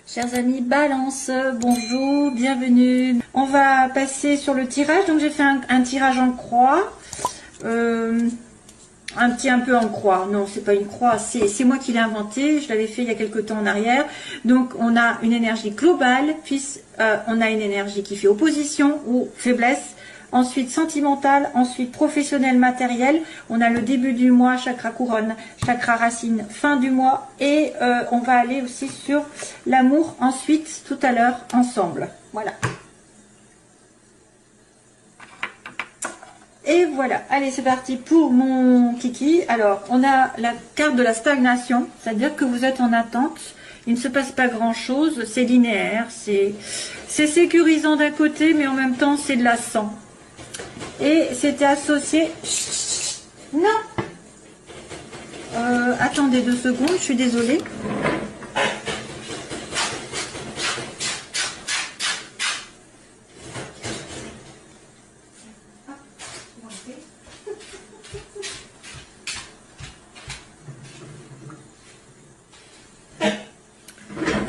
Chers amis Balance, bonjour, bienvenue. On va passer sur le tirage. Donc j'ai fait un tirage en croix, un peu en croix. Non, c'est pas une croix, c'est moi qui l'ai inventé. Je l'avais fait il y a quelques temps en arrière. Donc on a une énergie globale, puis on a une énergie qui fait opposition ou faiblesse. Ensuite sentimental, ensuite professionnel, matériel. On a le début du mois, chakra couronne, chakra racine, fin du mois. Et on va aller aussi sur l'amour ensuite, tout à l'heure, ensemble. Voilà. Et voilà. Allez, c'est parti pour mon kiki. Alors, on a la carte de la stagnation. C'est-à-dire que vous êtes en attente. Il ne se passe pas grand-chose. C'est linéaire. C'est sécurisant d'un côté, mais en même temps, c'est de la sang. Et c'était associé... Non. Attendez 2 secondes, je suis désolée.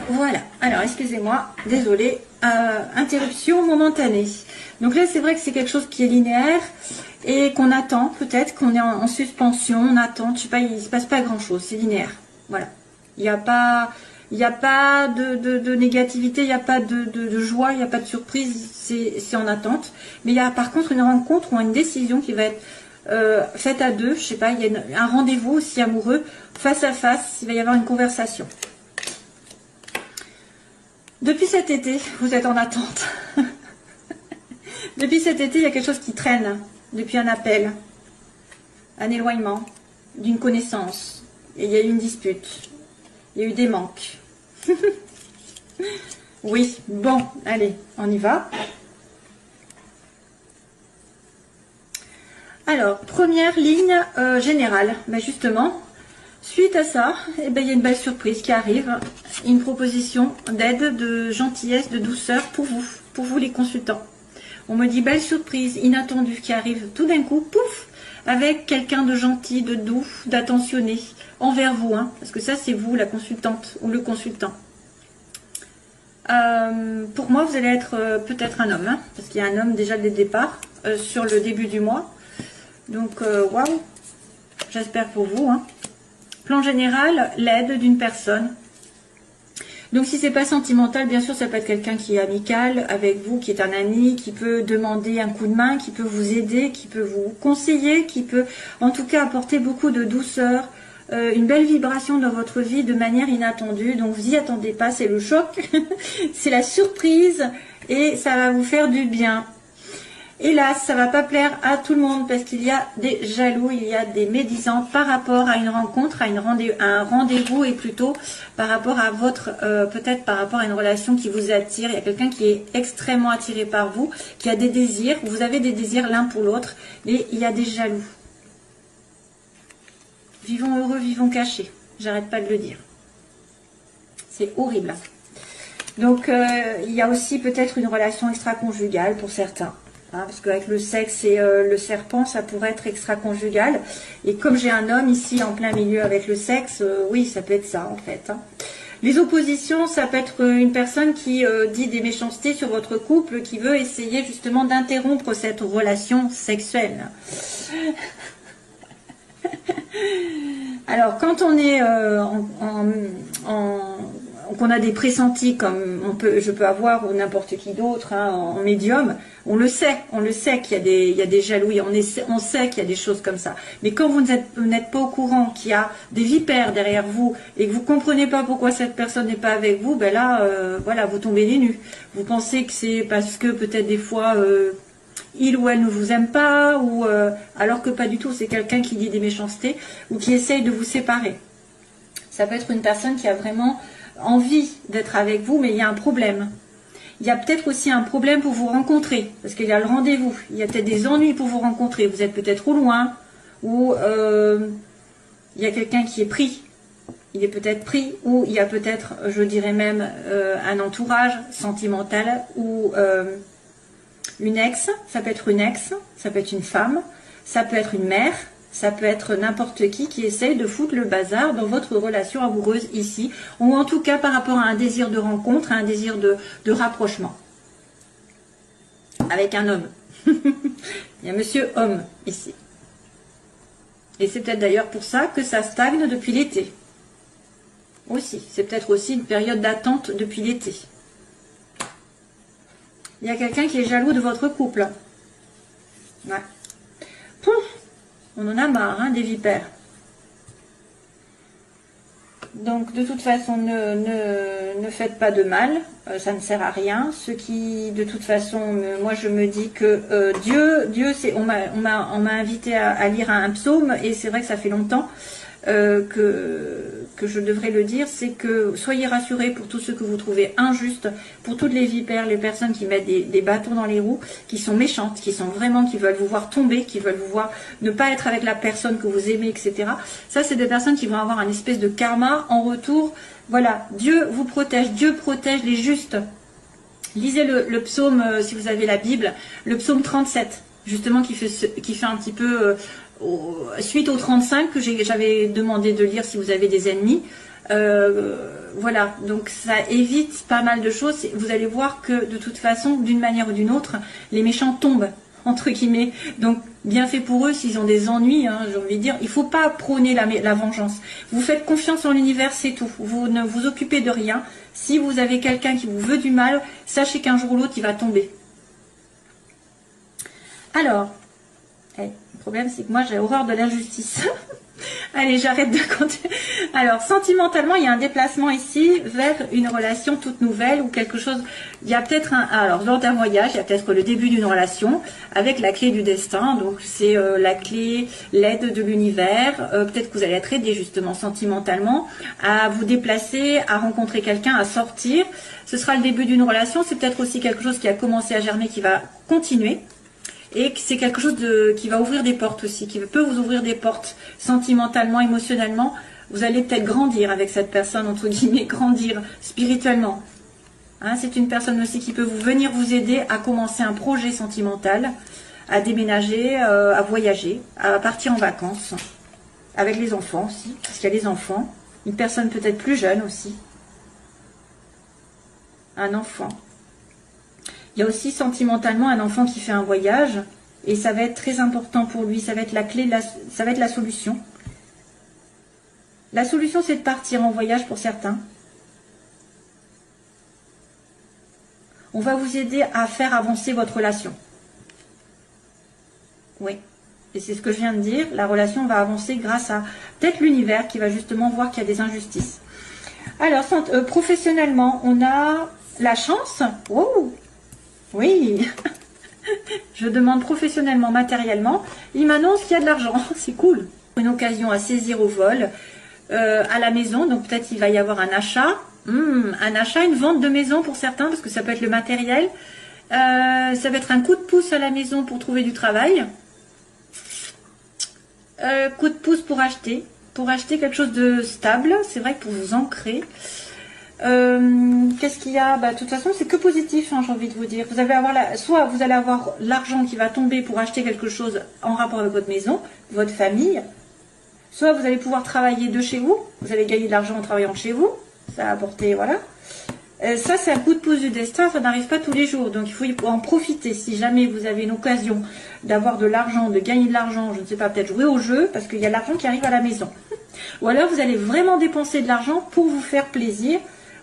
Voilà, alors excusez-moi, désolée, interruption momentanée. Donc là c'est vrai que c'est quelque chose qui est linéaire et qu'on attend, peut-être qu'on est en suspension, on attend, je sais pas, il ne se passe pas grand chose, c'est linéaire. Voilà, il n'y a pas de négativité, il n'y a pas de joie, il n'y a pas de surprise, c'est en attente. Mais il y a par contre une rencontre ou une décision qui va être faite à deux, je sais pas, il y a un rendez-vous aussi amoureux, face à face, il va y avoir une conversation. Depuis cet été, vous êtes en attente. Depuis cet été, il y a quelque chose qui traîne. Depuis un appel, un éloignement, d'une connaissance. Et il y a eu une dispute. Il y a eu des manques. Oui, bon, allez, on y va. Alors, première ligne générale. Ben justement, suite à ça, eh ben, il y a une belle surprise qui arrive. Une proposition d'aide, de gentillesse, de douceur pour vous les consultants. On me dit belle surprise, inattendue qui arrive tout d'un coup, pouf, avec quelqu'un de gentil, de doux, d'attentionné envers vous, hein, parce que ça c'est vous, la consultante ou le consultant. Pour moi, vous allez être peut-être un homme, hein, parce qu'il y a un homme déjà dès le départ, sur le début du mois. Donc, waouh, j'espère pour vous. Hein. Plan général, l'aide d'une personne. Donc si c'est pas sentimental, bien sûr, ça peut être quelqu'un qui est amical avec vous, qui est un ami, qui peut demander un coup de main, qui peut vous aider, qui peut vous conseiller, qui peut en tout cas apporter beaucoup de douceur, une belle vibration dans votre vie de manière inattendue. Donc vous y attendez pas, c'est le choc, c'est la surprise et ça va vous faire du bien. Hélas, ça va pas plaire à tout le monde parce qu'il y a des jaloux, il y a des médisants par rapport à une rencontre, à un rendez-vous et plutôt par rapport à votre, peut-être par rapport à une relation qui vous attire. Il y a quelqu'un qui est extrêmement attiré par vous, qui a des désirs, vous avez des désirs l'un pour l'autre, mais il y a des jaloux. Vivons heureux, vivons cachés. J'arrête pas de le dire. C'est horrible. Donc, il y a aussi peut-être une relation extra-conjugale pour certains. Hein, parce qu'avec le sexe et le serpent, ça pourrait être extra-conjugal. Et comme j'ai un homme ici en plein milieu avec le sexe, oui, ça peut être ça en fait. Hein. Les oppositions, ça peut être une personne qui dit des méchancetés sur votre couple, qui veut essayer justement d'interrompre cette relation sexuelle. Alors, quand on est qu'on a des pressentis comme je peux avoir ou n'importe qui d'autre hein, en médium, on le sait qu'il y a des jalousies, on sait qu'il y a des choses comme ça. Mais quand vous n'êtes pas au courant qu'il y a des vipères derrière vous et que vous comprenez pas pourquoi cette personne n'est pas avec vous, ben là, voilà, vous tombez les nues. Vous pensez que c'est parce que peut-être des fois il ou elle ne vous aime pas, ou alors que pas du tout, c'est quelqu'un qui dit des méchancetés ou qui essaye de vous séparer. Ça peut être une personne qui a vraiment envie d'être avec vous, mais il y a un problème. Il y a peut-être aussi un problème pour vous rencontrer, parce qu'il y a le rendez-vous. Il y a peut-être des ennuis pour vous rencontrer. Vous êtes peut-être au loin, ou il y a quelqu'un qui est pris. Il est peut-être pris, ou il y a peut-être, je dirais même, un entourage sentimental, ou une ex. Ça peut être une ex, ça peut être une femme, ça peut être une mère, Ça peut être n'importe qui essaye de foutre le bazar dans votre relation amoureuse ici, ou en tout cas par rapport à un désir de rencontre, à un désir de rapprochement. Avec un homme. Il y a monsieur homme ici. Et c'est peut-être d'ailleurs pour ça que ça stagne depuis l'été. Aussi, c'est peut-être aussi une période d'attente depuis l'été. Il y a quelqu'un qui est jaloux de votre couple. Ouais. Pouf, on en a marre, hein, des vipères. Donc, de toute façon, ne faites pas de mal. Ça ne sert à rien. Ce qui, de toute façon, moi, je me dis que Dieu, c'est, on m'a invité à lire un psaume, et c'est vrai que ça fait longtemps que je devrais le dire, c'est que soyez rassurés pour tous ceux que vous trouvez injustes, pour toutes les vipères, les personnes qui mettent des bâtons dans les roues, qui sont méchantes, qui veulent vous voir tomber, qui veulent vous voir ne pas être avec la personne que vous aimez, etc. Ça, c'est des personnes qui vont avoir un espèce de karma en retour. Voilà, Dieu vous protège, Dieu protège les justes. Lisez le psaume, si vous avez la Bible, le psaume 37, justement, qui fait un petit peu... suite au 35 que j'avais demandé de lire si vous avez des ennemis. Voilà, donc ça évite pas mal de choses. Vous allez voir que de toute façon, d'une manière ou d'une autre, les méchants tombent, entre guillemets. Donc bien fait pour eux s'ils ont des ennuis, hein, j'ai envie de dire. Il ne faut pas prôner la vengeance. Vous faites confiance en l'univers, c'est tout. Vous ne vous occupez de rien. Si vous avez quelqu'un qui vous veut du mal, sachez qu'un jour ou l'autre, il va tomber. Alors, le problème, c'est que moi, j'ai horreur de l'injustice. Allez, j'arrête de compter. Alors, sentimentalement, il y a un déplacement ici vers une relation toute nouvelle ou quelque chose. Il y a peut-être alors, lors d'un voyage, il y a peut-être le début d'une relation avec la clé du destin. Donc, c'est la clé, l'aide de l'univers. Peut-être que vous allez être aidé, justement, sentimentalement, à vous déplacer, à rencontrer quelqu'un, à sortir. Ce sera le début d'une relation. C'est peut-être aussi quelque chose qui a commencé à germer, qui va continuer. Et c'est quelque chose qui va ouvrir des portes aussi, qui peut vous ouvrir des portes sentimentalement, émotionnellement. Vous allez peut-être grandir avec cette personne, entre guillemets, grandir spirituellement. Hein, c'est une personne aussi qui peut venir vous aider à commencer un projet sentimental, à déménager, à voyager, à partir en vacances, avec les enfants aussi, parce qu'il y a les enfants. Une personne peut-être plus jeune aussi. Un enfant. Il y a aussi sentimentalement un enfant qui fait un voyage et ça va être très important pour lui. Ça va être la clé, ça va être la solution. La solution, c'est de partir en voyage pour certains. On va vous aider à faire avancer votre relation. Oui, et c'est ce que je viens de dire. La relation va avancer grâce à peut-être l'univers qui va justement voir qu'il y a des injustices. Alors, professionnellement, on a la chance. Oh, oui, je demande professionnellement, matériellement. Il m'annonce qu'il y a de l'argent, c'est cool. Une occasion à saisir au vol, à la maison, donc peut-être il va y avoir un achat. Un achat, une vente de maison pour certains, parce que ça peut être le matériel. Ça va être un coup de pouce à la maison pour trouver du travail. Coup de pouce pour acheter quelque chose de stable, c'est vrai que pour vous ancrer. Qu'est-ce qu'il y a? De toute façon, c'est que positif, hein, j'ai envie de vous dire. Vous allez avoir soit vous allez avoir l'argent qui va tomber pour acheter quelque chose en rapport avec votre maison, votre famille. Soit vous allez pouvoir travailler de chez vous. Vous allez gagner de l'argent en travaillant de chez vous. Ça va apporter, voilà. Ça, c'est un coup de pouce du destin. Ça n'arrive pas tous les jours. Donc, il faut en profiter. Si jamais vous avez une occasion d'avoir de l'argent, de gagner de l'argent, je ne sais pas, peut-être jouer au jeu, parce qu'il y a l'argent qui arrive à la maison. Ou alors, vous allez vraiment dépenser de l'argent pour vous faire plaisir,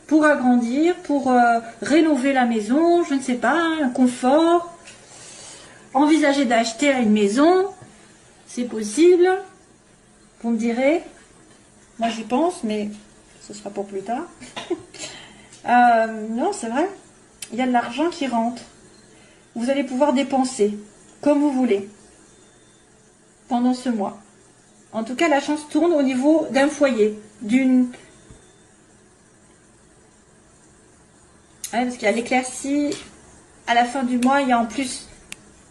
pour agrandir, pour rénover la maison, je ne sais pas, un confort. Envisager d'acheter une maison, c'est possible. Vous me direz, moi j'y pense, mais ce sera pour plus tard. Non, c'est vrai, il y a de l'argent qui rentre. Vous allez pouvoir dépenser comme vous voulez pendant ce mois. En tout cas, la chance tourne au niveau d'un foyer, d'une... Ouais, parce qu'il y a l'éclaircie. À la fin du mois, il y a en plus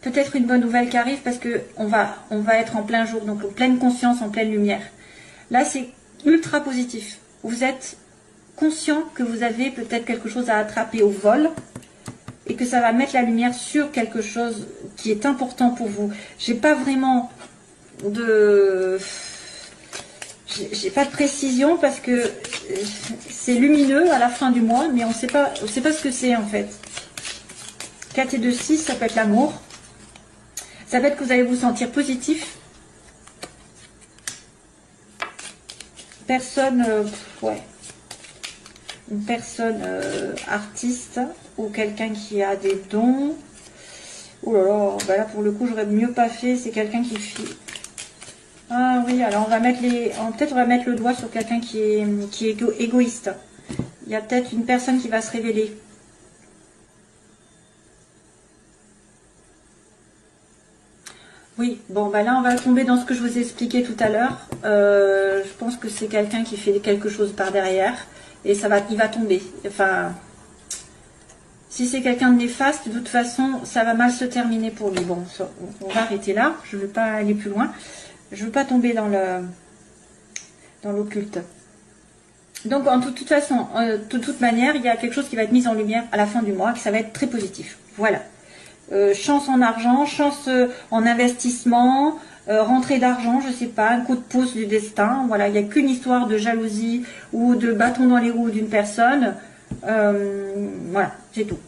peut-être une bonne nouvelle qui arrive parce que on va être en plein jour, donc en pleine conscience, en pleine lumière. Là, c'est ultra positif. Vous êtes conscient que vous avez peut-être quelque chose à attraper au vol et que ça va mettre la lumière sur quelque chose qui est important pour vous. J'ai pas vraiment de... J'ai pas de précision parce que c'est lumineux à la fin du mois, mais on sait pas ce que c'est en fait. 4 et 2, 6, ça peut être l'amour. Ça peut être que vous allez vous sentir positif. Personne, ouais. Une personne artiste ou quelqu'un qui a des dons. Oh là là, bah là pour le coup j'aurais mieux pas fait, c'est quelqu'un qui... Ah oui, alors on va mettre peut-être on va mettre le doigt sur quelqu'un qui est égoïste. Il y a peut-être une personne qui va se révéler. Oui, bon bah là on va tomber dans ce que je vous ai expliqué tout à l'heure. Je pense que c'est quelqu'un qui fait quelque chose par derrière et il va tomber. Enfin, si c'est quelqu'un de néfaste, de toute façon ça va mal se terminer pour lui. Bon, on va arrêter là, je ne veux pas aller plus loin. Je ne veux pas tomber dans l'occulte. Donc, de toute façon, de toute manière, il y a quelque chose qui va être mis en lumière à la fin du mois, que ça va être très positif. Voilà. Chance en argent, chance en investissement, rentrée d'argent, je sais pas, un coup de pouce du destin. Voilà, il n'y a qu'une histoire de jalousie ou de bâton dans les roues d'une personne. Voilà, c'est tout.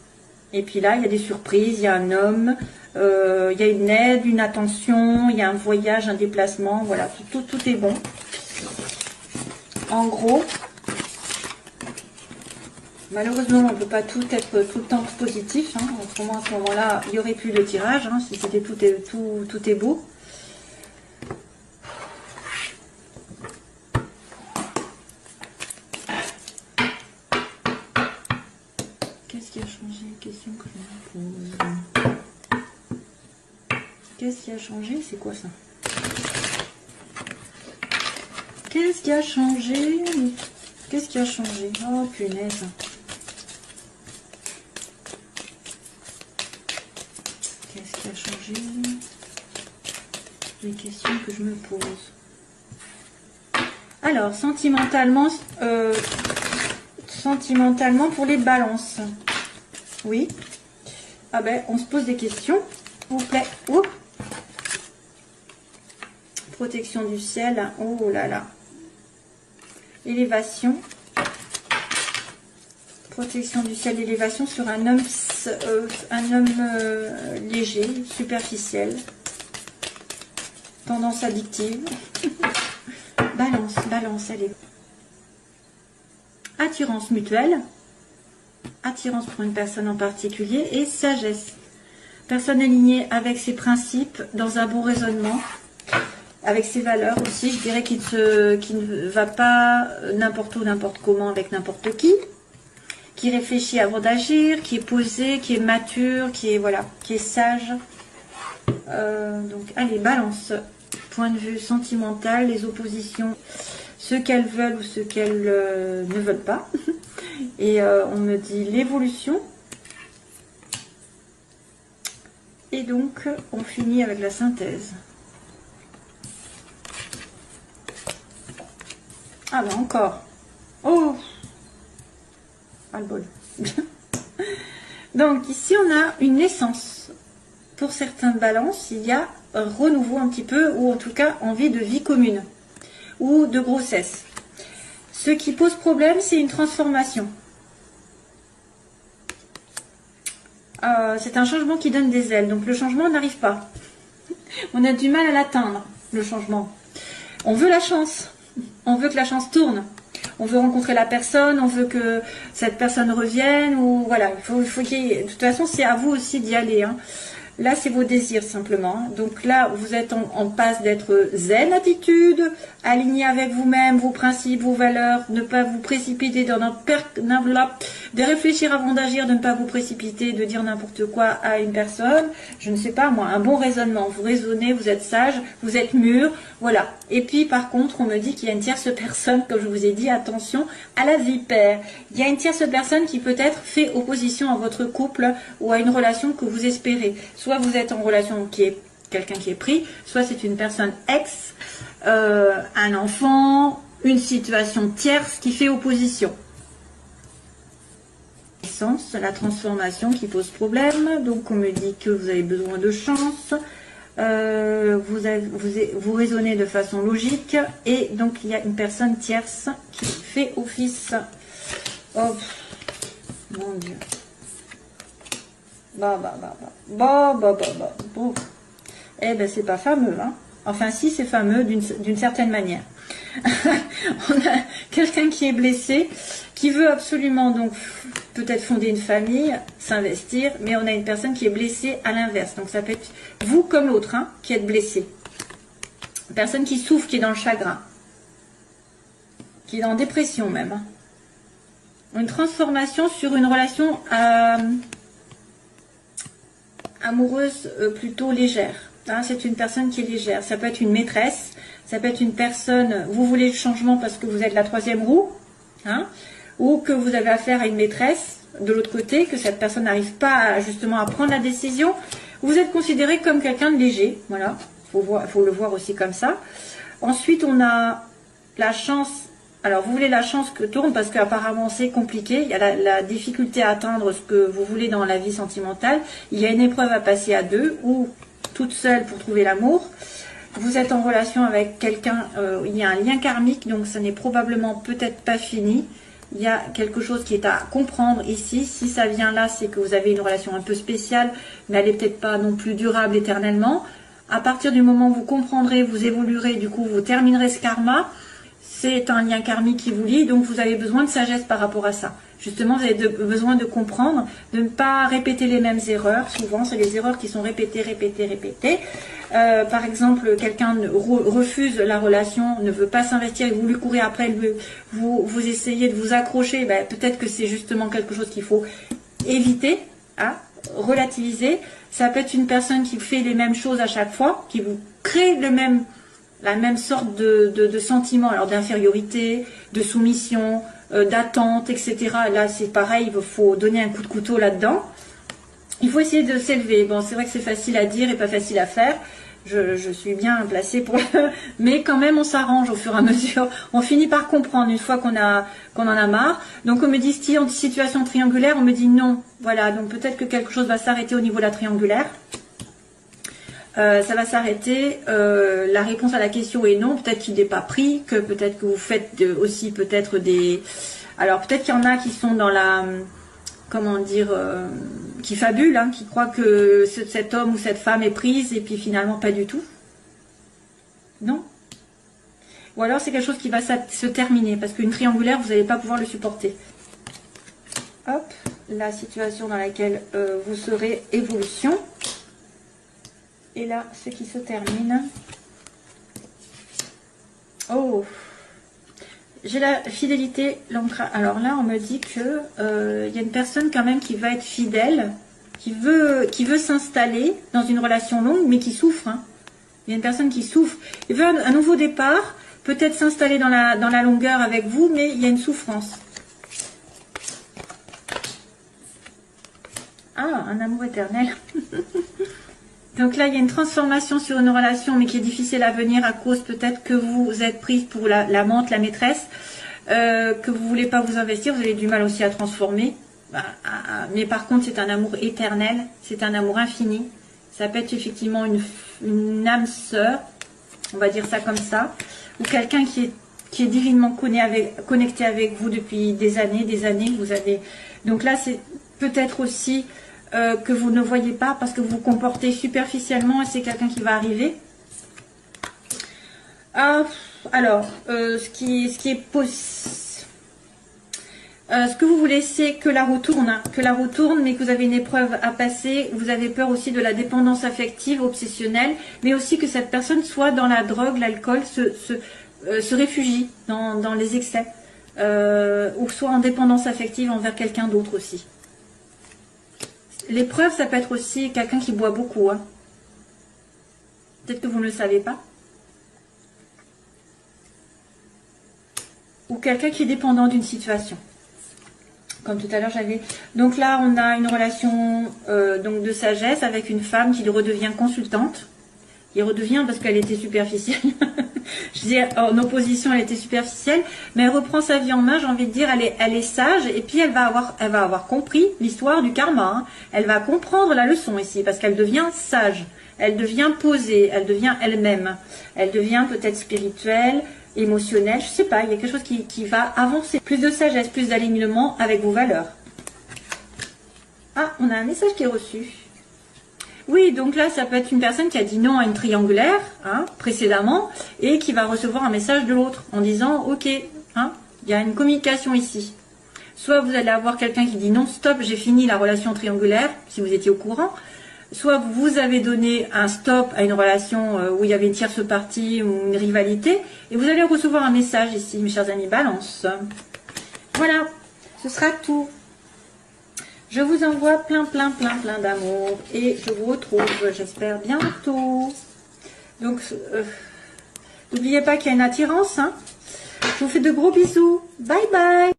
Et puis là, il y a des surprises, il y a un homme, il y a une aide, une attention, il y a un voyage, un déplacement, voilà, tout est bon. En gros, malheureusement, on ne peut pas tout être tout le temps positif. Hein. Autrement, à ce moment-là, il n'y aurait plus de tirage, hein, si c'était tout est beau. Qu'est-ce qui a changé? Question que je me pose. Qu'est-ce qui a changé? C'est quoi ça? Qu'est-ce qui a changé? Qu'est-ce qui a changé? Oh punaise. Qu'est-ce qui a changé? Les questions que je me pose. Alors, sentimentalement pour les balances. Oui. Ah ben, on se pose des questions. S'il vous plaît. Oups. Protection du ciel. Oh là là. Élévation. Protection du ciel, élévation sur un homme léger, superficiel. Tendance addictive. Balance, elle est. Attirance mutuelle. Attirance pour une personne en particulier. Et sagesse. Personne alignée avec ses principes, dans un bon raisonnement. Avec ses valeurs aussi, je dirais qu'il ne va pas n'importe où, n'importe comment, avec n'importe qui réfléchit avant d'agir, qui est posé, qui est mature, qui est sage. Donc, allez, balance. Point de vue sentimental, les oppositions, ce qu'elles veulent ou ce qu'elles ne veulent pas. Et on me dit l'évolution. Et donc, on finit avec la synthèse. Ah ben encore. Oh, pas le bol. Donc ici on a une naissance. Pour certaines balances, il y a un renouveau un petit peu, ou en tout cas envie de vie commune, ou de grossesse. Ce qui pose problème, c'est une transformation. C'est un changement qui donne des ailes, donc le changement n'arrive pas. On a du mal à l'atteindre, le changement. On veut la chance. On veut que la chance tourne. On veut rencontrer la personne, on veut que cette personne revienne, ou voilà, il faut qu'il y ait... De toute façon, c'est à vous aussi d'y aller. Hein. Là, c'est vos désirs simplement. Donc là, vous êtes en passe d'être zen attitude, aligné avec vous-même, vos principes, vos valeurs, ne pas vous précipiter dans de réfléchir avant d'agir, de ne pas vous précipiter, de dire n'importe quoi à une personne. Je ne sais pas moi, un bon raisonnement. Vous raisonnez, vous êtes sage, vous êtes mûr, voilà. Et puis par contre, on me dit qu'il y a une tierce personne, comme je vous ai dit, attention à la vipère. Il y a une tierce personne qui peut-être fait opposition à votre couple ou à une relation que vous espérez. Soit vous êtes en relation qui est quelqu'un qui est pris, soit c'est une personne ex, un enfant, une situation tierce qui fait opposition. La transformation qui pose problème, donc on me dit que vous avez besoin de chance, Vous raisonnez de façon logique. Et donc, il y a une personne tierce qui fait office. Oh, mon Dieu. Bon. Eh ben, c'est pas fameux, hein. Enfin, si, c'est fameux d'une certaine manière. On a quelqu'un qui est blessé, qui veut absolument donc peut-être fonder une famille, s'investir, mais on a une personne qui est blessée à l'inverse. Donc ça peut être vous comme l'autre, hein, qui êtes blessé. Une personne qui souffre, qui est dans le chagrin, qui est en dépression même. Hein. Une transformation sur une relation amoureuse plutôt légère. Hein, c'est une personne qui est légère. Ça peut être une maîtresse, ça peut être une personne, vous voulez le changement parce que vous êtes la troisième roue, hein, ou que vous avez affaire à une maîtresse de l'autre côté, que cette personne n'arrive pas justement à prendre la décision. Vous êtes considéré comme quelqu'un de léger, voilà, faut le voir aussi comme ça. Ensuite, on a la chance, alors vous voulez la chance que tourne parce qu'apparemment c'est compliqué, il y a la difficulté à atteindre ce que vous voulez dans la vie sentimentale, il y a une épreuve à passer à deux ou toute seule pour trouver l'amour. Vous êtes en relation avec quelqu'un, il y a un lien karmique, donc ça n'est probablement peut-être pas fini. Il y a quelque chose qui est à comprendre ici. Si ça vient là, c'est que vous avez une relation un peu spéciale, mais elle n'est peut-être pas non plus durable éternellement. À partir du moment où vous comprendrez, vous évoluerez, du coup vous terminerez ce karma. C'est un lien karmique qui vous lie, donc vous avez besoin de sagesse par rapport à ça. Justement, vous avez besoin de comprendre, de ne pas répéter les mêmes erreurs. Souvent, c'est les erreurs qui sont répétées. Par exemple, quelqu'un refuse la relation, ne veut pas s'investir et vous lui courez après, vous essayez de vous accrocher. Ben, peut-être que c'est justement quelque chose qu'il faut éviter, hein, relativiser. Ça peut être une personne qui fait les mêmes choses à chaque fois, qui vous crée la même sorte de sentiment, alors d'infériorité, de soumission, d'attente, etc. Là, c'est pareil, il faut donner un coup de couteau là-dedans. Il faut essayer de s'élever. Bon, c'est vrai que c'est facile à dire et pas facile à faire. Je suis bien placée pour mais quand même, on s'arrange au fur et à mesure. On finit par comprendre une fois qu'on en a marre. Donc, on me dit, si en situation triangulaire, on me dit non. Voilà, donc peut-être que quelque chose va s'arrêter au niveau de la triangulaire. Ça va s'arrêter. La réponse à la question est non. Peut-être qu'il n'est pas pris, que peut-être que vous faites aussi peut-être des... Alors peut-être qu'il y en a qui sont dans la... Comment dire, qui fabulent, hein, qui croient que cet homme ou cette femme est prise et puis finalement pas du tout. Non. Ou alors c'est quelque chose qui va se terminer parce qu'une triangulaire, vous n'allez pas pouvoir le supporter. Hop, la situation dans laquelle vous serez, évolution. Et là, ce qui se termine. Oh, j'ai la fidélité, l'ancrage. Alors là, on me dit que y a une personne quand même qui va être fidèle, qui veut s'installer dans une relation longue, mais qui souffre. Hein. Il y a une personne qui souffre. Il veut un nouveau départ, peut-être s'installer dans la longueur avec vous, mais il y a une souffrance. Ah, un amour éternel. Donc là, il y a une transformation sur une relation, mais qui est difficile à venir à cause peut-être que vous êtes prise pour l'amante, la maîtresse, que vous ne voulez pas vous investir, vous avez du mal aussi à transformer. Mais par contre, c'est un amour éternel, c'est un amour infini. Ça peut être effectivement une âme sœur, on va dire ça comme ça, ou quelqu'un qui est divinement connecté avec vous depuis des années. Vous avez... Donc là, c'est peut-être aussi... que vous ne voyez pas parce que vous vous comportez superficiellement et c'est quelqu'un qui va arriver. Alors, ce que vous voulez, c'est que la roue tourne, hein, mais que vous avez une épreuve à passer. Vous avez peur aussi de la dépendance affective, obsessionnelle, mais aussi que cette personne soit dans la drogue, l'alcool, se réfugie dans les excès, ou soit en dépendance affective envers quelqu'un d'autre aussi. L'épreuve, ça peut être aussi quelqu'un qui boit beaucoup. Hein. Peut-être que vous ne le savez pas. Ou quelqu'un qui est dépendant d'une situation. Comme tout à l'heure, j'avais... Donc là, on a une relation donc de sagesse avec une femme qui redevient consultante. Il redevient parce qu'elle était superficielle. Je dis en opposition, elle était superficielle, mais elle reprend sa vie en main. J'ai envie de dire, elle est sage et puis elle va avoir compris l'histoire du karma. Hein. Elle va comprendre la leçon ici parce qu'elle devient sage. Elle devient posée, elle devient elle-même. Elle devient peut-être spirituelle, émotionnelle, je sais pas, il y a quelque chose qui va avancer. Plus de sagesse, plus d'alignement avec vos valeurs. Ah, on a un message qui est reçu. Oui, donc là, ça peut être une personne qui a dit non à une triangulaire, hein, précédemment, et qui va recevoir un message de l'autre en disant, ok, hein, il y a une communication ici. Soit vous allez avoir quelqu'un qui dit non, stop, j'ai fini la relation triangulaire, si vous étiez au courant. Soit vous avez donné un stop à une relation où il y avait une tierce partie ou une rivalité, et vous allez recevoir un message ici, mes chers amis Balance. Voilà, ce sera tout. Je vous envoie plein d'amour et je vous retrouve, j'espère, bientôt. Donc, n'oubliez pas qu'il y a une attirance. Hein. Je vous fais de gros bisous. Bye bye.